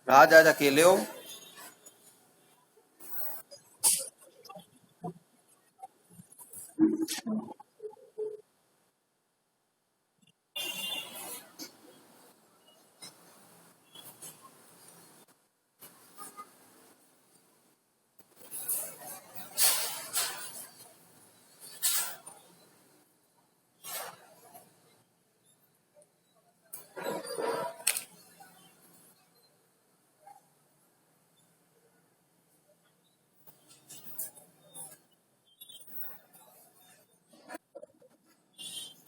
राज आज अकेले हो?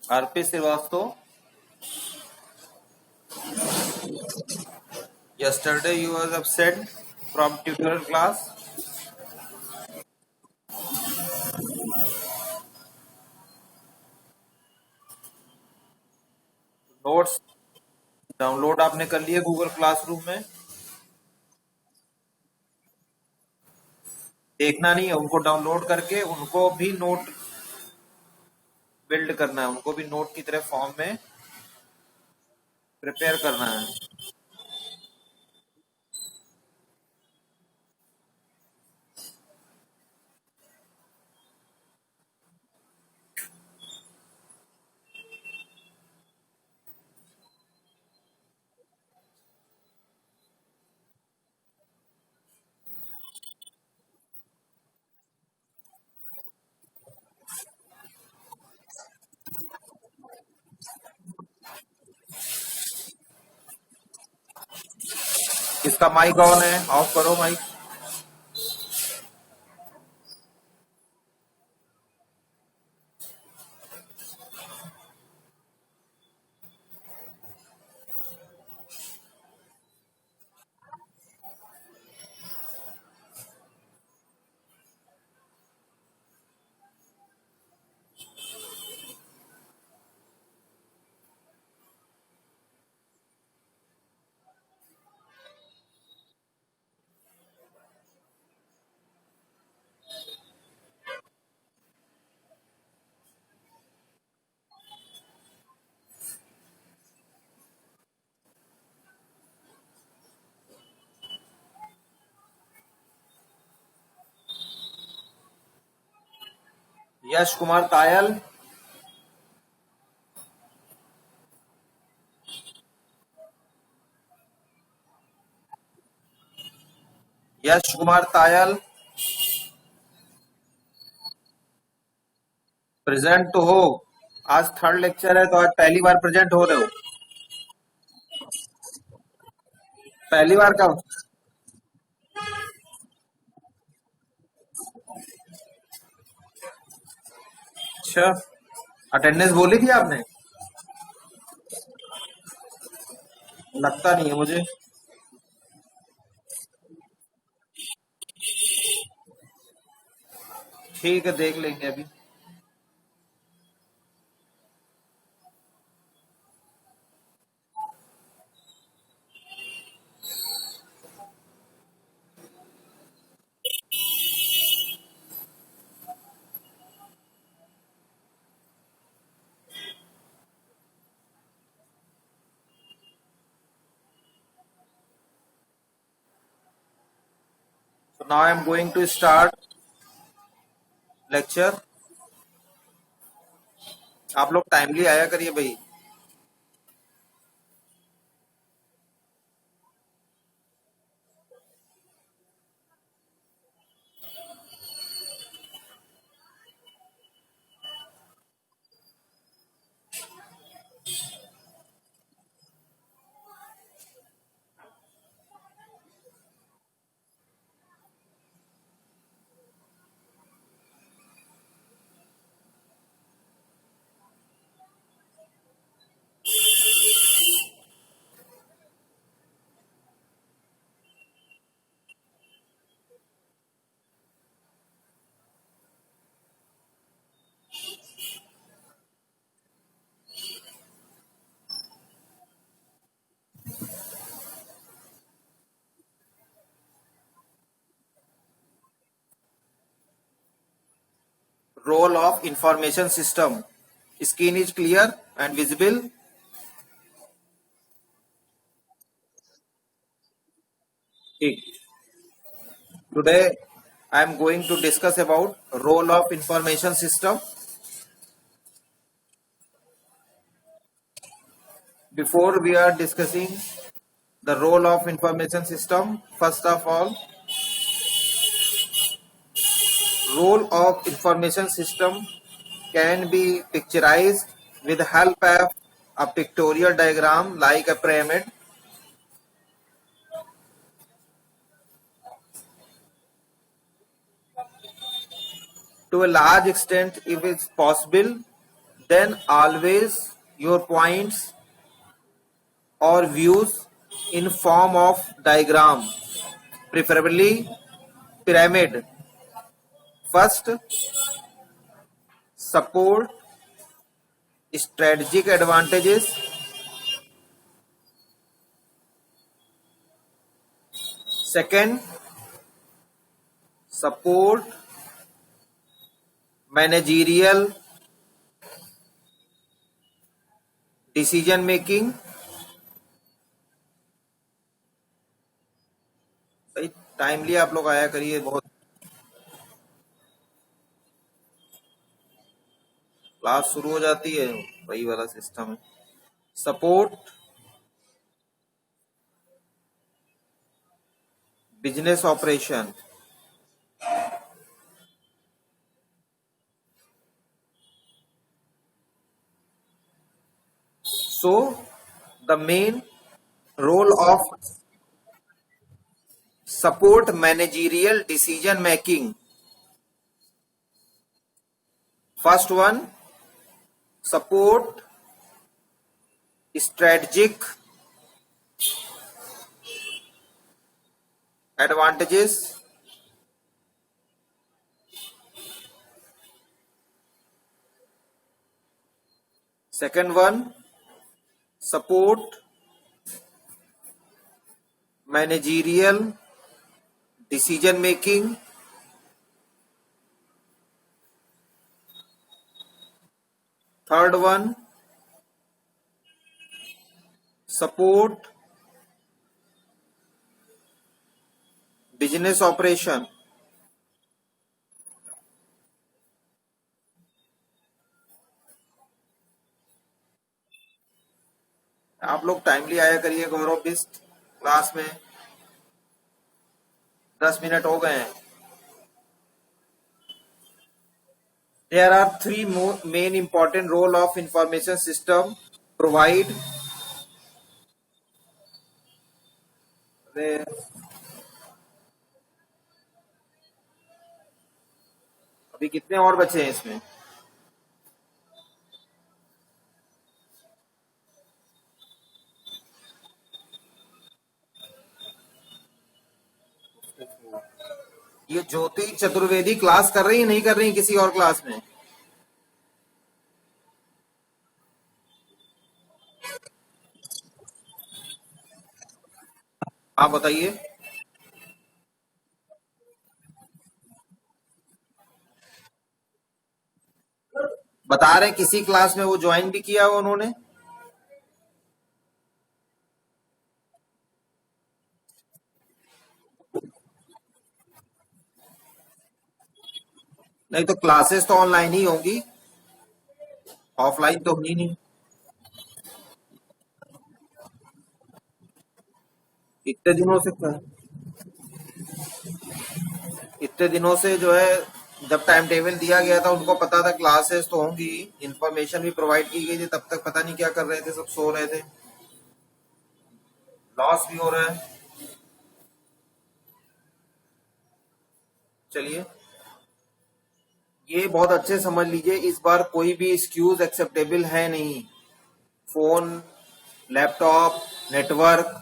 Arpit Srivastava, yesterday you was absent from tutorial class. Notes download आपने कर लिए गूगल क्लासरूम में? देखना नहीं है, उनको डाउनलोड करके उनको भी नोट बिल्ड करना है, उनको भी नोट की तरह फॉर्म में प्रिपेयर करना है। किसका माइक ऑन है? ऑफ करो माइक। यश कुमार तायल, यश कुमार तायल प्रेजेंट तो हो। आज थर्ड लेक्चर है तो आज पहली बार प्रेजेंट हो रहे हो? पहली बार का? अच्छा, अटेंडेंस बोली थी आपने? लगता नहीं है मुझे। ठीक है, देख लेंगे अभी। So now I am going to start lecture. आप लोग टाइमली आया करिए भाई। Role of information system. Screen is clear and visible. ठीक. Today I am going to discuss about role of information system. Before we are discussing the role of information system, first of all, role of information system can be picturized with the help of a pictorial diagram like a pyramid. To a large extent, if it's possible, then always your points or views in form of diagram, preferably pyramid. First, support strategic advantages. Second, support managerial decision making. भाई timely आप लोग आया करिए, बहुत class शुरू हो जाती है, वही वाला सिस्टम है. Support business operation. So the main role of support managerial decision making. First one, support strategic advantages. Second one, support managerial decision making. Third one, support business operation. आप लोग टाइमली आया करिए गौरव बिस्ट क्लास में. 10 minute हो गए हैं. There are three main important role of information system. Provide अभी कितने और बचे हैं इसमें? ये ज्योति चतुर्वेदी क्लास कर रही है, नहीं कर रही किसी और क्लास में? आप बताइए. बता रहे किसी क्लास में वो ज्वाइन भी किया हो उन्होंने? नहीं तो क्लासेस तो ऑनलाइन ही होंगी, ऑफलाइन तो होनी नहीं. इतने दिनों से इतने दिनों से जो है, जब टाइम टेबल दिया गया था उनको पता था क्लासेस तो होंगी, इंफॉर्मेशन भी प्रोवाइड की गई थी, तब तक पता नहीं क्या कर रहे थे, सब सो रहे थे. लॉस भी हो रहा है. चलिए, ये बहुत अच्छे समझ लीजिए, इस बार कोई भी एक्सक्यूज एक्सेप्टेबल है नहीं. फोन, लैपटॉप, नेटवर्क,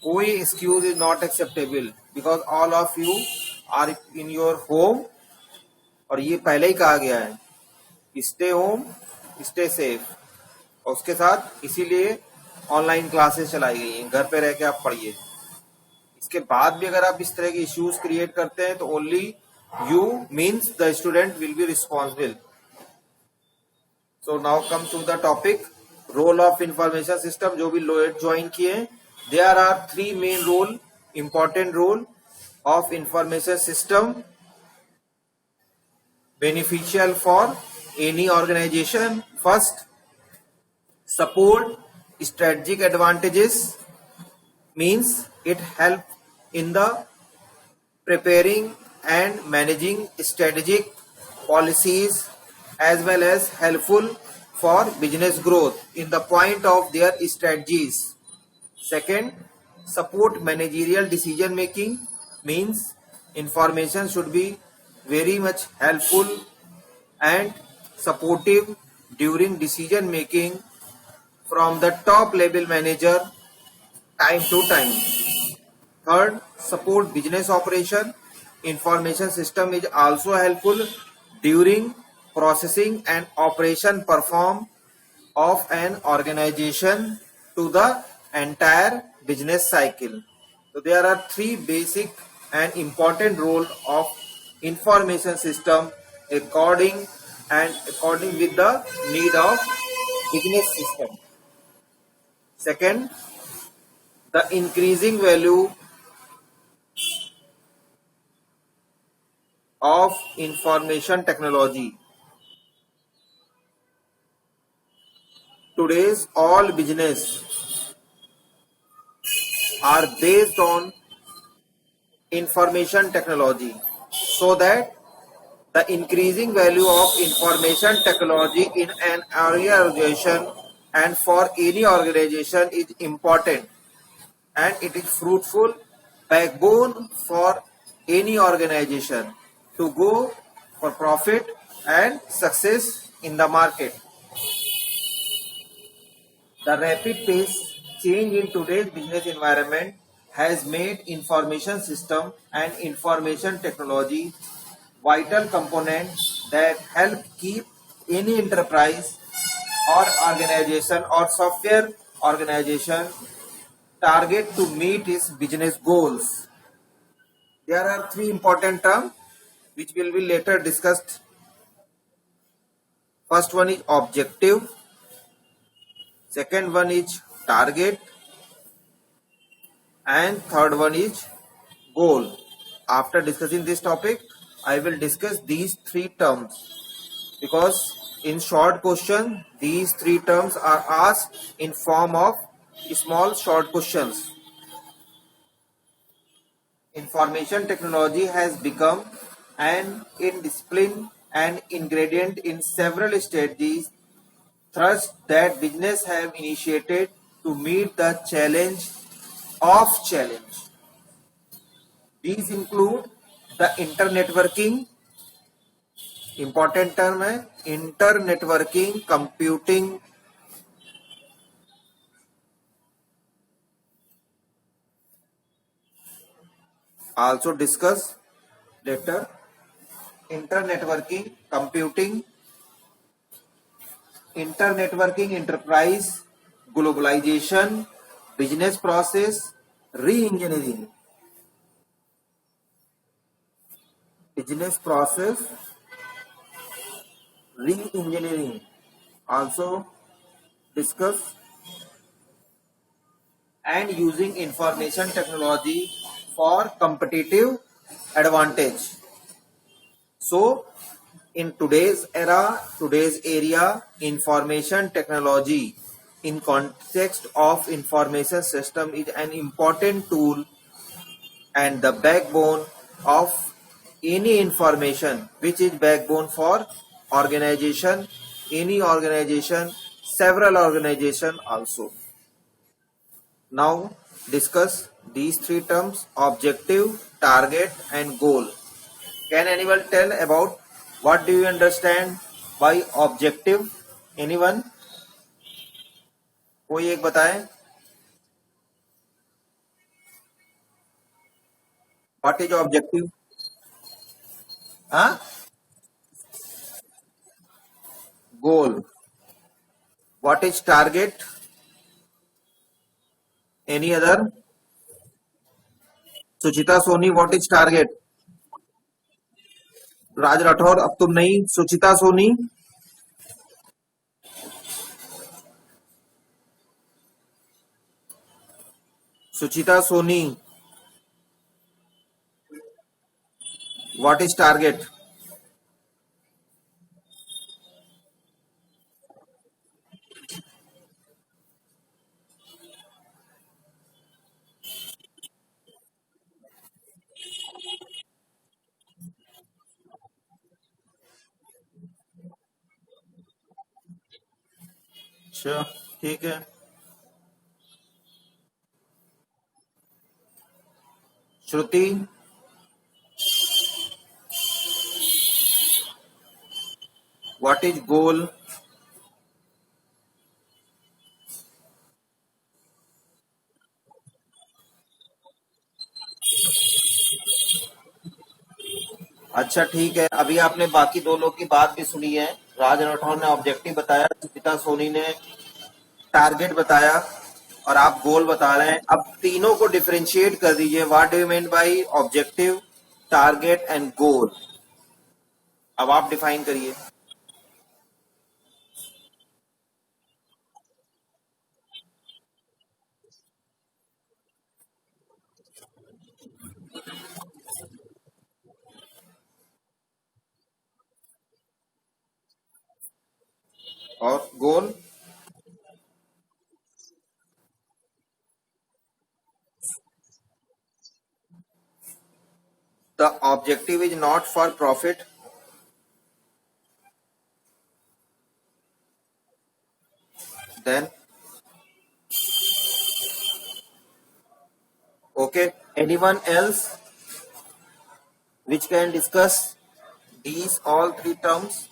कोई excuse is not acceptable because all of you are in your home. और ये पहले ही कहा गया है, स्टे होम स्टे सेफ. और उसके साथ इसीलिए ऑनलाइन क्लासेस चलाई गई हैं, घर पे रह के आप पढ़िए. इसके बाद भी अगर आप इस तरह के इश्यूज क्रिएट करते हैं तो only you means the student will be responsible. So now come to the topic, role of information system. जो भी लोएट ज्वाइन किए, there are 3 main role important role of information system beneficial for any organization. First, support strategic advantages, means it help in the preparing and managing strategic policies as well as helpful for business growth in the point of their strategies. Second, support managerial decision making, means information should be very much helpful and supportive during decision making from the top level manager time to time. Third, support business operation. Information system is also helpful during processing and operation perform of an organization to the entire business cycle. So there are three basic and important role of information system according with the need of business system. Second, the increasing value of information technology. Today's all business are based on information technology, so that the increasing value of information technology in an organization and for any organization is important, and it is fruitful backbone for any organization to go for profit and success in the market. The rapid pace change in today's business environment has made information system and information technology vital components that help keep any enterprise or organization or software organization target to meet its business goals. There are three important terms which will be later discussed. First one is objective, second one is target, and third one is goal. After discussing this topic, I will discuss these three terms, because in short question these three terms are asked in form of small short questions. Information technology has become an indiscipline and ingredient in several strategies thrust that business have initiated to meet the challenge of challenge. These include the internetworking, important term है internetworking, computing, also discuss later. Internetworking, computing, internetworking, enterprise, globalization, business process, re-engineering, business process, re-engineering, also discuss, and using information technology for competitive advantage. So in today's era, today's area, information technology in context of information system is an important tool and the backbone of any information, which is backbone for organization, any organization, several organization also. Now discuss these three terms: objective, target and goal. Can anyone tell about what do you understand by objective? Anyone? कोई एक बताए. What is objective? हाँ? Goal. What is target? Any other? Suchita Soni, what is target? राज राठौर, अब तुम नहीं. सुचिता सोनी. सुचिता Soni. What is target? अच्छा, ठीक है। श्रुति, what is goal? अच्छा, ठीक है। अभी आपने बाकी दो लोग की बात भी सुनी है। राज राठौर ने ऑब्जेक्टिव बताया, सुचिता सोनी ने टारगेट बताया, और आप गोल बता रहे हैं। अब तीनों को डिफरेंशिएट कर दीजिए। What do you mean by objective, target and goal? अब आप डिफाइन करिए। और goal? The objective is not for profit, then okay. Anyone else which can discuss these all three terms?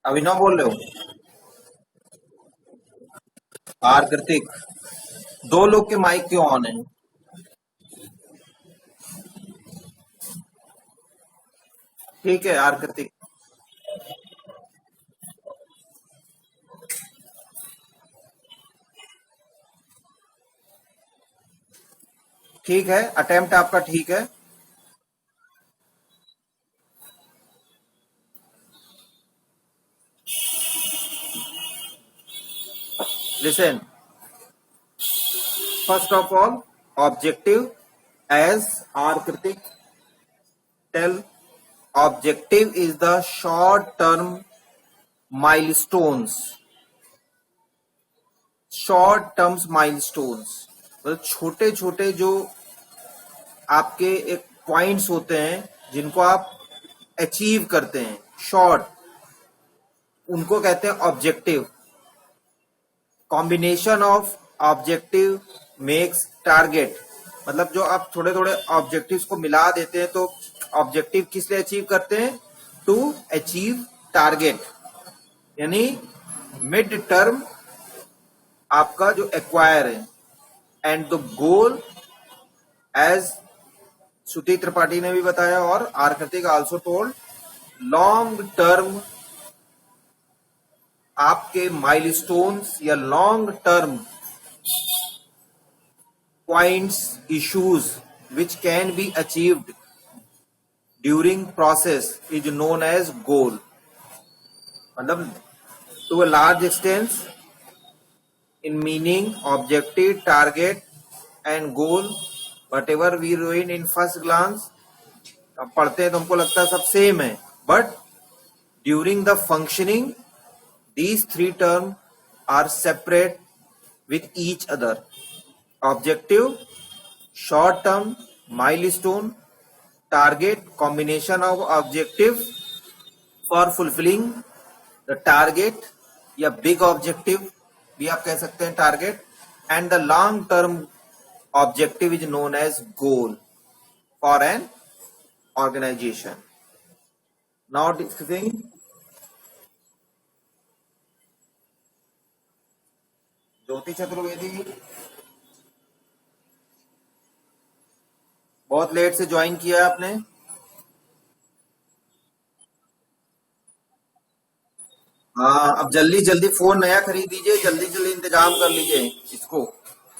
Abhinav बोल रहे हो? आर कृतिक? दो लोग के माइक क्यों ऑन है? ठीक है आर कृतिक। ठीक है, अटेम्प्ट आपका ठीक है। Listen, first of all objective, as R Kritik tell, objective is the short term milestones. Short terms milestones मतलब छोटे छोटे जो आपके एक पॉइंट्स होते हैं जिनको आप अचीव करते हैं, शॉर्ट, उनको कहते हैं objective. Combination of objective makes target. मतलब जो आप थोड़े थोड़े ऑब्जेक्टिव्स को मिला देते हैं तो ऑब्जेक्टिव किस लिए अचीव करते हैं? टू अचीव टारगेट, यानी मिड टर्म आपका जो एक्वायर है। And the goal, as Shruti Tripathi ने भी बताया और R Kritik also told, long term आपके माइलस्टोन्स या long term points, issues which can be achieved during process is known as goal. मतलब to a large extent in meaning, objective, target and goal, whatever we read in first glance, अब पढ़ते हैं तो हमको लगता है सब सेम है, but during the functioning these three terms are separate with each other. Objective, short term, milestone, target, combination of objective for fulfilling the target या big objective भी आप कह सकते हैं target, and the long term objective is known as goal for an organization. Now discussing ज्योति चतुर्वेदी बहुत late से join किया है आपने। हाँ, अब जल्दी जल्दी फोन नया खरीद लीजिए, जल्दी जल्दी इंतजाम कर लीजिए इसको।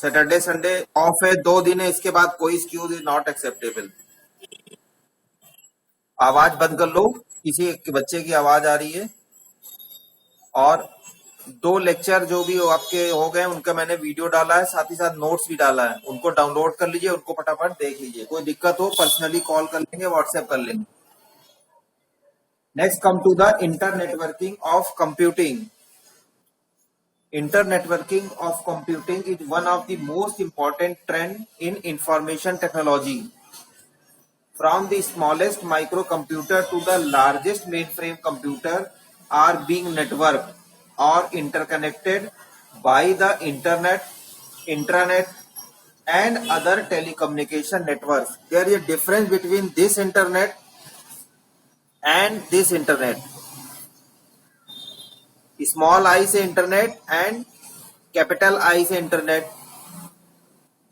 सैटरडे संडे ऑफ है, 2 दिन है, इसके बाद कोई एक्सक्यूज इज नॉट एक्सेप्टेबल। आवाज बंद कर लो, किसी एक बच्चे की आवाज आ रही है। और 2 लेक्चर जो भी आपके हो गए उनका मैंने वीडियो डाला है, साथ ही साथ नोट्स भी डाला है, उनको डाउनलोड कर लीजिए, उनको फटाफट देख लीजिए। कोई दिक्कत हो पर्सनली कॉल कर लेंगे, व्हाट्सएप कर लेंगे। Next come to the internetworking of computing. Internetworking of computing is one of the most important trend in information technology. From the smallest microcomputer to the largest mainframe computer are being networked or interconnected by the internet, intranet, and other telecommunication networks. There is a difference between this internet and this internet. Small I से internet and capital I से internet,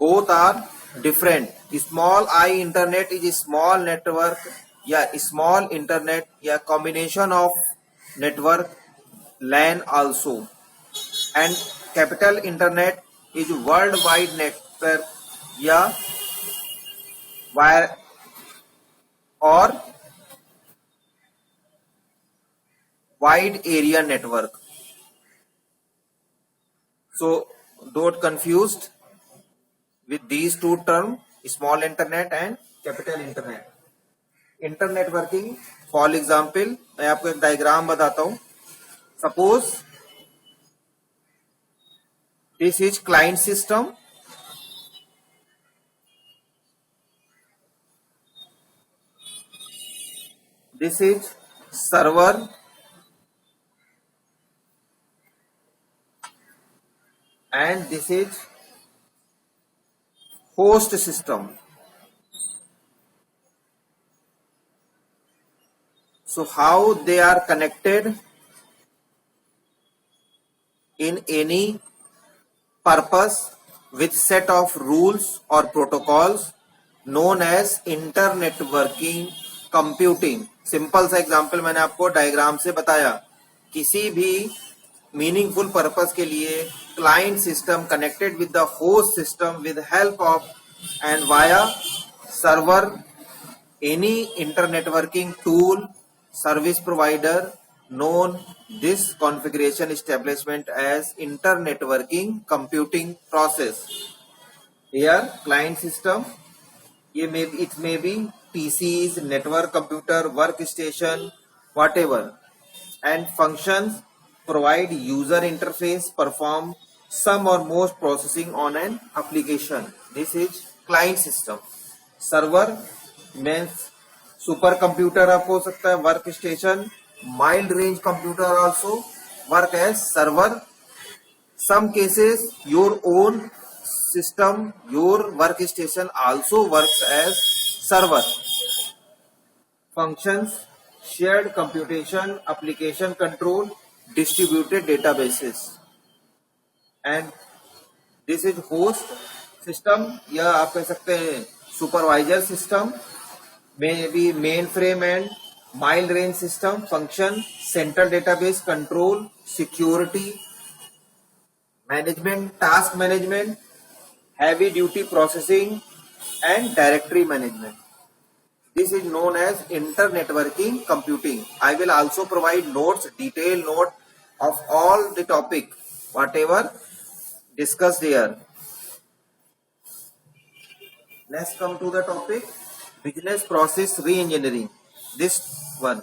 both are different. Small I internet is a small network या small internet या combination of network LAN also, and capital internet is worldwide network या wire or wide area network. So don't confused with these two terms, small internet and capital internet. Internet working, for example मैं आपको एक diagram बताता हूं। Suppose this is client system, this is server, and this is host system. So how they are connected in any purpose with set of rules or protocols known as internet working computing. Simple सा example मैंने आपको diagram से बताया। किसी भी meaningful purpose के लिए client system connected with the host system with help of and via server, any internetworking tool, service provider known this configuration establishment as internetworking computing process. Here client system, it may be PCs, network computer, workstation, whatever, and functions provide user interface, perform some or most processing on an application. This is client system. Server means super computer आप हो सकता है, work station, mild range computer also work as server. Some cases your own system, your work station also works as server. Functions, shared computation, application control, distributed databases, and this is host system, या आप कह सकते हैं supervisor system, maybe mainframe and mild range system, function, central database, control, security, management, task management, heavy duty processing and directory management. This is known as internetworking computing. I will also provide notes, detailed note of all the topic, whatever discussed here. Next come to the topic, business process re-engineering. This one,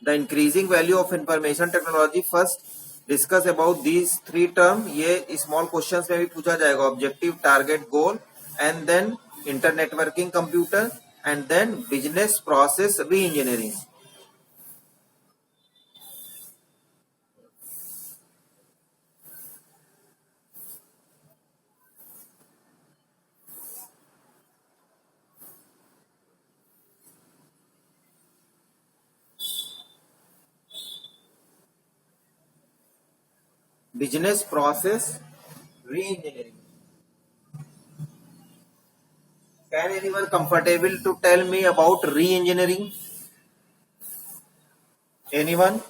the increasing value of information technology. First discuss about these three terms. ये small questions में भी पूछा जाएगा, objective, target, goal, and then internetworking computer, and then business process re-engineering. business process re-engineering. Can anyone comfortable to tell me about re-engineering? Anyone?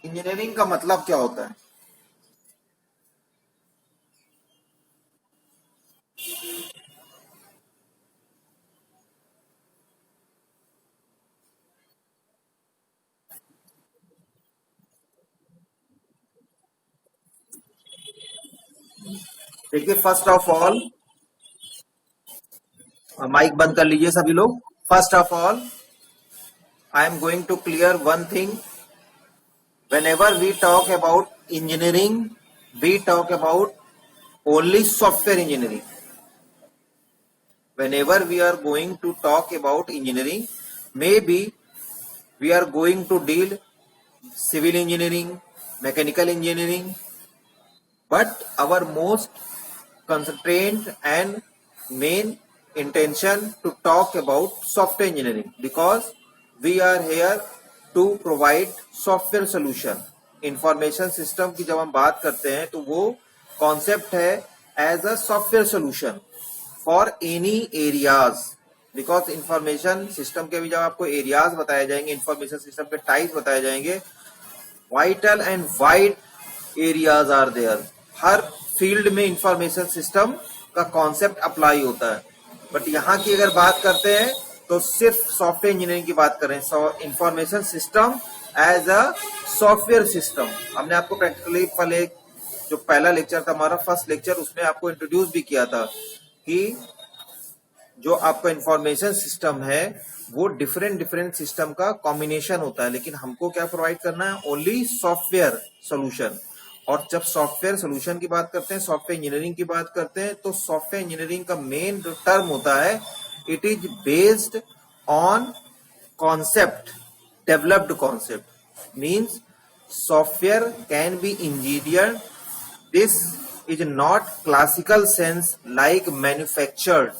Engineering का मतलब क्या होता है? देखिए, फर्स्ट ऑफ ऑल माइक बंद कर लीजिए सभी लोग. First of all I am going to clear one thing. Whenever we talk about engineering, we talk about only software engineering. Whenever we are going to talk about engineering, maybe we are going to deal civil engineering, mechanical engineering, but our most constraint and main intention to talk about software engineering, because we are here to provide software solution. Information system की जब हम बात करते हैं तो वो concept है as a software solution for any areas. Because information system के भी जब आपको एरियाज बताए जाएंगे, इंफॉर्मेशन सिस्टम के टाइप्स बताए जाएंगे, vital and wide areas are there. हर फील्ड में इंफॉर्मेशन सिस्टम का कॉन्सेप्ट अप्लाई होता है. बट यहाँ की अगर बात करते हैं तो सिर्फ सॉफ्टवेयर इंजीनियरिंग की बात करें. Information system as a software system. हमने आपको प्रैक्टिकली पहले जो पहला लेक्चर था हमारा, फर्स्ट लेक्चर, उसमें आपको इंट्रोड्यूस भी किया था कि जो आपका इंफॉर्मेशन सिस्टम है वो डिफरेंट सिस्टम का कॉम्बिनेशन होता है, लेकिन हमको क्या प्रोवाइड करना है? Only software solution. और जब सॉफ्टवेयर सोल्यूशन की बात करते हैं, सॉफ्टवेयर इंजीनियरिंग की बात करते हैं, तो सॉफ्टवेयर इंजीनियरिंग का मेन जो टर्म होता है, it is based on concept, developed concept. Means software can be engineered. This is not classical sense like manufactured.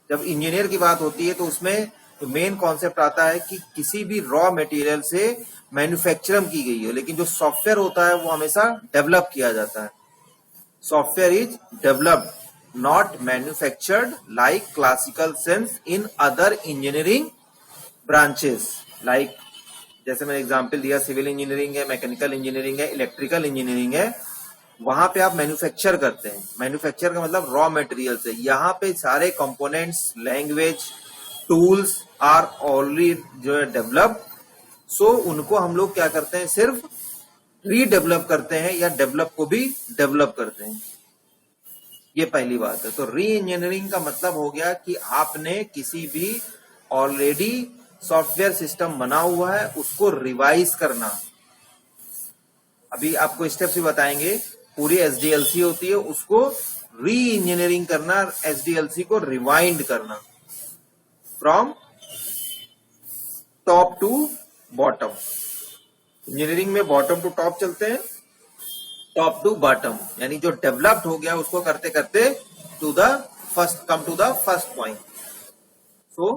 जब इंजीनियर की बात होती है तो उसमें तो मेन कॉन्सेप्ट आता है कि किसी भी रॉ मटेरियल से मैन्युफैक्चरिंग की गई हो, लेकिन जो सॉफ्टवेयर होता है वो हमेशा डेवलप किया जाता है. Software is developed, not manufactured like classical sense in other engineering branches. Like जैसे मैंने एग्जांपल दिया, सिविल इंजीनियरिंग है, मैकेनिकल इंजीनियरिंग है, इलेक्ट्रिकल इंजीनियरिंग है. वहां पे आप मैन्युफैक्चर करते हैं. मैन्युफैक्चर का मतलब रॉ मटेरियल से. यहाँ पे सारे components, language, tools are already जो है डेवलप्ड. सो उनको हम लोग क्या करते हैं? सिर्फ रीडेवलप करते हैं या डेवलप को भी डेवलप करते हैं. ये पहली बात है. तो री इंजीनियरिंग का मतलब हो गया कि आपने किसी भी ऑलरेडी सॉफ्टवेयर सिस्टम बना हुआ है उसको रिवाइज करना. अभी आपको स्टेप्स भी बताएंगे. पूरी एसडीएलसी होती है, उसको री इंजीनियरिंग करना, एसडीएलसी को रिवाइंड करना from top to bottom. Engineering में बॉटम टू टॉप चलते हैं, टॉप टू बॉटम, यानी जो डेवलप्ड हो गया उसको करते करते to the first, come to the first point. So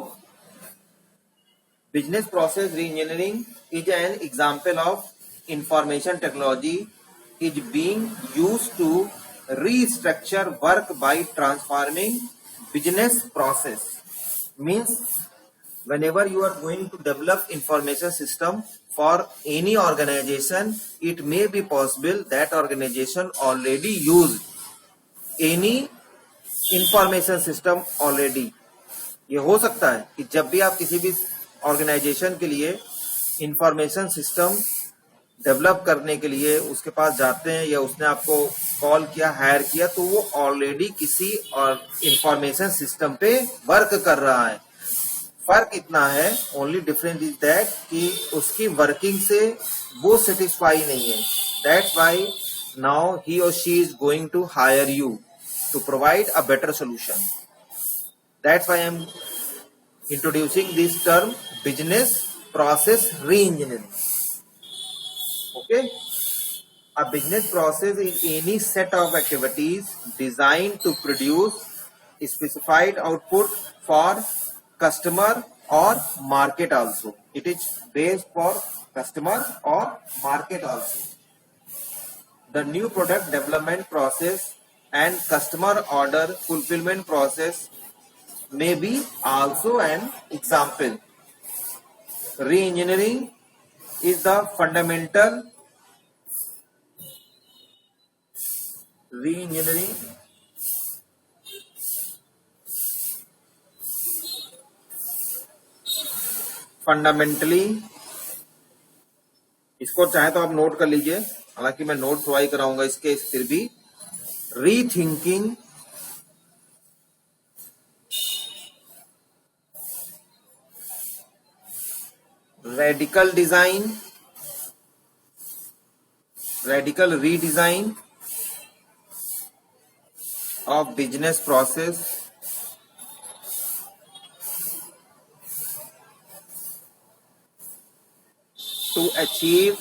business process reengineering is an example of information technology is being used to restructure work by transforming business process. Means whenever you are going to develop information system for any organization, it may be possible that organization already used any information system already. ये हो सकता है कि जब भी आप किसी भी ऑर्गेनाइजेशन के लिए इंफॉर्मेशन सिस्टम डेवलप करने के लिए उसके पास जाते हैं या उसने आपको कॉल किया, हायर किया, तो वो ऑलरेडी किसी और इंफॉर्मेशन सिस्टम पे वर्क कर रहा है. फर्क इतना है, ओनली डिफरेंस इज दैट कि उसकी वर्किंग से वो सेटिस्फाई नहीं है. दैट्स व्हाई नाउ ही और she is going to hire you to provide a better solution. That's why I am introducing this term business process reengineering. Okay, A business process is any set of activities designed to produce specified output for customer or market also. It is based for customer or market also. The new product development process and customer order fulfillment process may be also an example. Re-engineering is the fundamental re-engineering fundamentally, इसको चाहे तो आप note कर लीजिए, हालांकि मैं note provide कराऊंगा इसके, फिर भी rethinking radical design, radical redesign of business process to achieve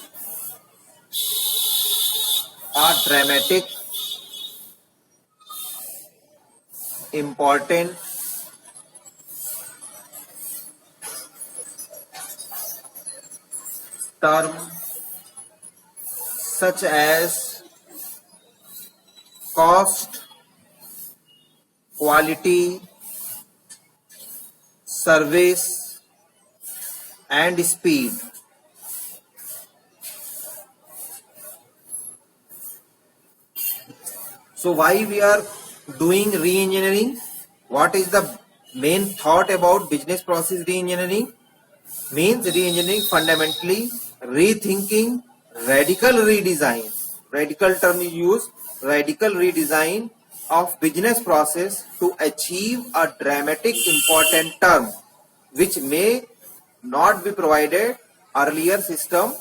a dramatic, important term such as cost, quality, service and speed. So why we are doing re-engineering? What is the main thought about business process re-engineering? Means re-engineering fundamentally rethinking, radical redesign. Radical term is used, radical redesign of business process to achieve a dramatic important term which may not be provided earlier system